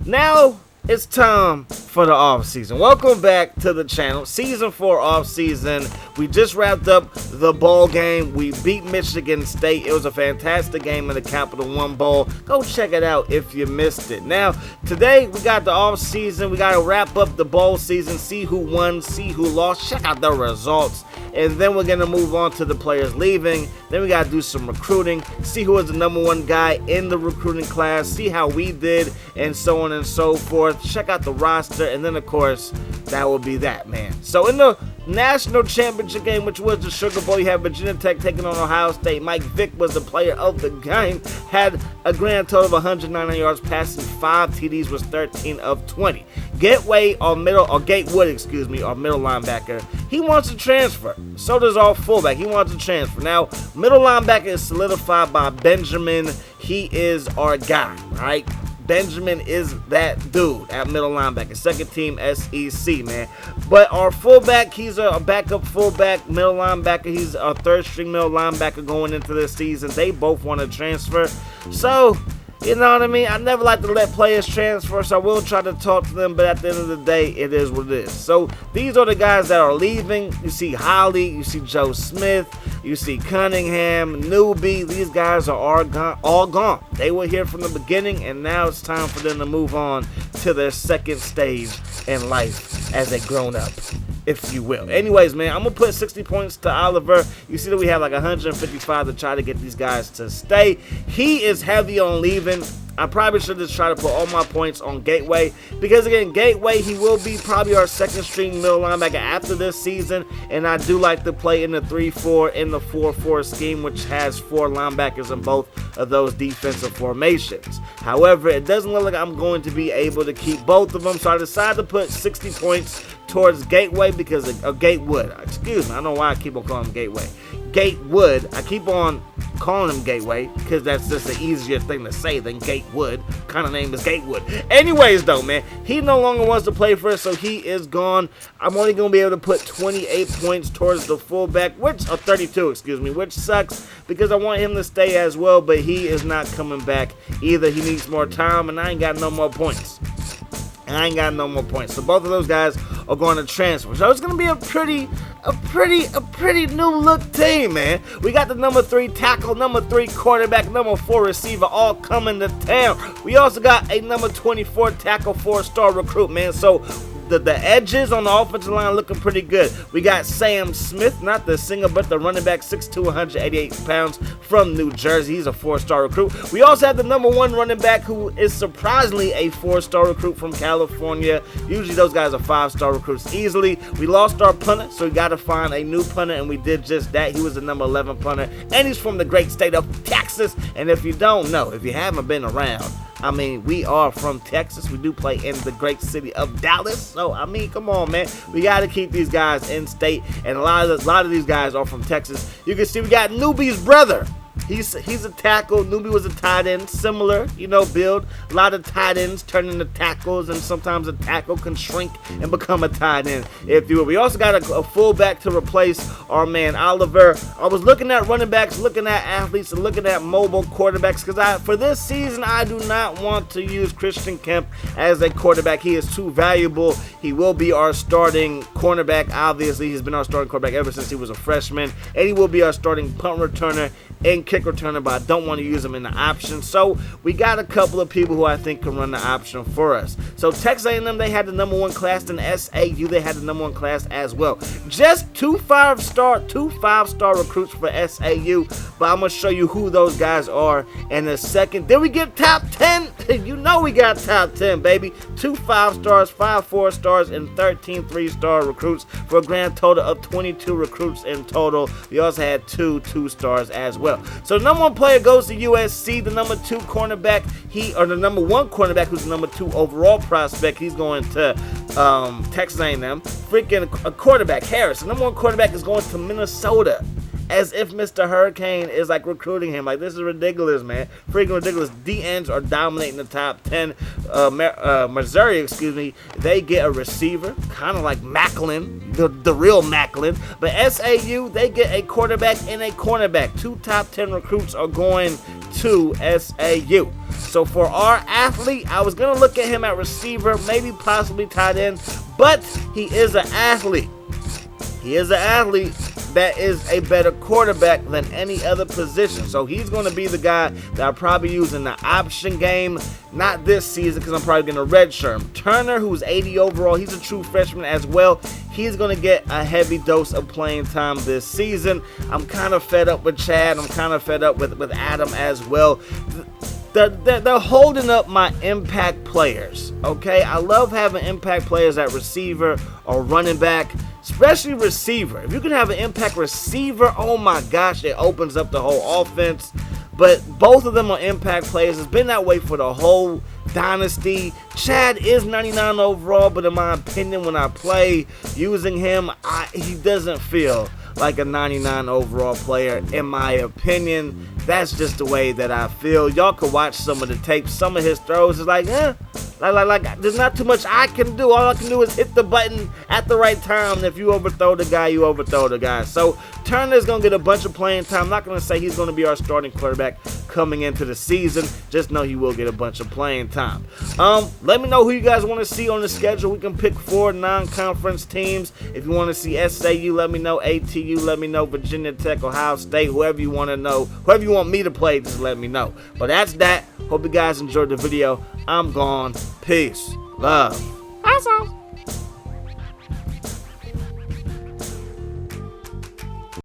Now it's time for the off season. Welcome back to the channel. Season 4 off season. We just wrapped up the bowl game. We beat Michigan State. It was a fantastic game in the Capital One Bowl. Go check it out if you missed it. Now, today we got the off season. We got to wrap up the bowl season, see who won, see who lost, check out the results. And then we're going to move on to the players leaving. Then we got to do some recruiting, see who was the #1 guy in the recruiting class, see how we did, and so on and so forth. Check out the roster, and then, of course, that will be that, man. So in the national championship game, which was the Sugar Bowl, you had Virginia Tech taking on Ohio State. Mike Vick was the player of the game, had a grand total of 199 yards passing, 5 TDs, was 13 of 20. Gatewood, our middle linebacker, he wants to transfer. So does our fullback. He wants to transfer. Now, middle linebacker is solidified by Benjamin. He is our guy, right? Benjamin is that dude at middle linebacker, second team SEC, man. But our fullback, he's a backup fullback, middle linebacker. He's a third string middle linebacker going into this season. They both want to transfer. So, you know what I mean? I never like to let players transfer, so I will try to talk to them, but at the end of the day, it is what it is. So these are the guys that are leaving. You see Holly, you see Joe Smith, you see Cunningham, Newbie. These guys are all gone. They were here from the beginning, and now it's time for them to move on to their second stage in life as a grown-up, if you will. Anyways, man, I'm going to put 60 points to Oliver. You see that we have like 155 to try to get these guys to stay. He is heavy on leaving. I probably should just try to put all my points on Gateway, because again, Gateway, he will be probably our second string middle linebacker after this season, and I do like to play in the 3-4 in the 4-4 scheme, which has 4 linebackers in both of those defensive formations. However, it doesn't look like I'm going to be able to keep both of them, so I decided to put 60 points towards Gateway because of Gatewood. Excuse me, I don't know why I keep on calling him Gateway. Gatewood. I keep on calling him Gateway because that's just an easier thing to say than Gatewood. Kind of name is Gatewood. Anyways, though, man, he no longer wants to play for us, so he is gone. I'm only going to be able to put 28 points towards the fullback, or 32, excuse me, which sucks because I want him to stay as well, but he is not coming back either. He needs more time, and I ain't got no more points. So both of those guys are going to transfer. So it's going to be a pretty new look team, man. We got the #3 tackle, #3 quarterback, #4 receiver all coming to town. We also got a #24 tackle, 4-star recruit, man. So the edges on the offensive line looking pretty good. We got Sam Smith, not the singer, but the running back, 6'2", 188 pounds from New Jersey. He's a 4-star recruit. We also have the #1 running back, who is surprisingly a 4-star recruit from California. Usually those guys are 5-star recruits easily. We lost our punter, so we got to find a new punter, and we did just that. He was the #11 punter, and he's from the great state of Texas. And if you don't know, if you haven't been around, I mean, we are from Texas. We do play in the great city of Dallas. So, I mean, come on, man. We got to keep these guys in state. And a lot of these guys are from Texas. You can see we got Newbie's brother. He's a tackle. Newbie was a tight end. Similar, build. A lot of tight ends turn into tackles, and sometimes a tackle can shrink and become a tight end, if you will. We also got a fullback to replace our man Oliver. I was looking at running backs, looking at athletes, and looking at mobile quarterbacks, because for this season, I do not want to use Christian Kemp as a quarterback. He is too valuable. He will be our starting cornerback, obviously. He's been our starting quarterback ever since he was a freshman, and he will be our starting punt returner and kick returner, but I don't want to use him in the option. So we got a couple of people who I think can run the option for us. So Texas A&M, they had the #1 class, and SAU, they had the #1 class as well. Just two five-star recruits for SAU, but I'm going to show you who those guys are in a second. Then we get top 10. You know we got top 10, baby. 2 5-stars, 5 4-stars, and 13 3-star recruits for a grand total of 22 recruits in total. We also had 2 2-stars as well. So the #1 player goes to USC. The #2 cornerback, the #1 cornerback, who's the #2 overall prospect, he's going to Texas A&M. Freaking a quarterback, Harris. The #1 quarterback is going to Minnesota. As if Mr. Hurricane is like recruiting him. Like, this is ridiculous, man. Freaking ridiculous. D-ends are dominating the top 10. Missouri, they get a receiver, kind of like Macklin, the real Macklin. But SAU, they get a quarterback and a cornerback. 2 top 10 recruits are going to SAU. So for our athlete, I was going to look at him at receiver, maybe possibly tight end, but he is an athlete. He is an athlete that is a better quarterback than any other position. So he's going to be the guy that I'll probably use in the option game. Not this season because I'm probably going to redshirt him. Turner, who's 80 overall, he's a true freshman as well. He's going to get a heavy dose of playing time this season. I'm kind of fed up with Chad. I'm kind of fed up with Adam as well. They're holding up my impact players, okay? I love having impact players at receiver or running back, especially receiver. If you can have an impact receiver, oh my gosh, it opens up the whole offense. But both of them are impact players. It's been that way for the whole dynasty. Chad is 99 overall, but in my opinion, when I play using him, he doesn't feel like a 99 overall player, in my opinion. That's just the way that I feel. Y'all could watch some of the tapes. Some of his throws is like, there's not too much I can do. All I can do is hit the button at the right time. If you overthrow the guy, you overthrow the guy. So Turner's going to get a bunch of playing time. I'm not going to say he's going to be our starting quarterback coming into the season. Just know he will get a bunch of playing time. Let me know who you guys want to see on the schedule. We can pick 4 non-conference teams. If you want to see SAU, let me know. ATU, let me know. Virginia Tech, Ohio State, whoever you want to know. Whoever you want me to play, just let me know. But that's that. Hope you guys enjoyed the video. I'm gone. Peace. Love. Awesome.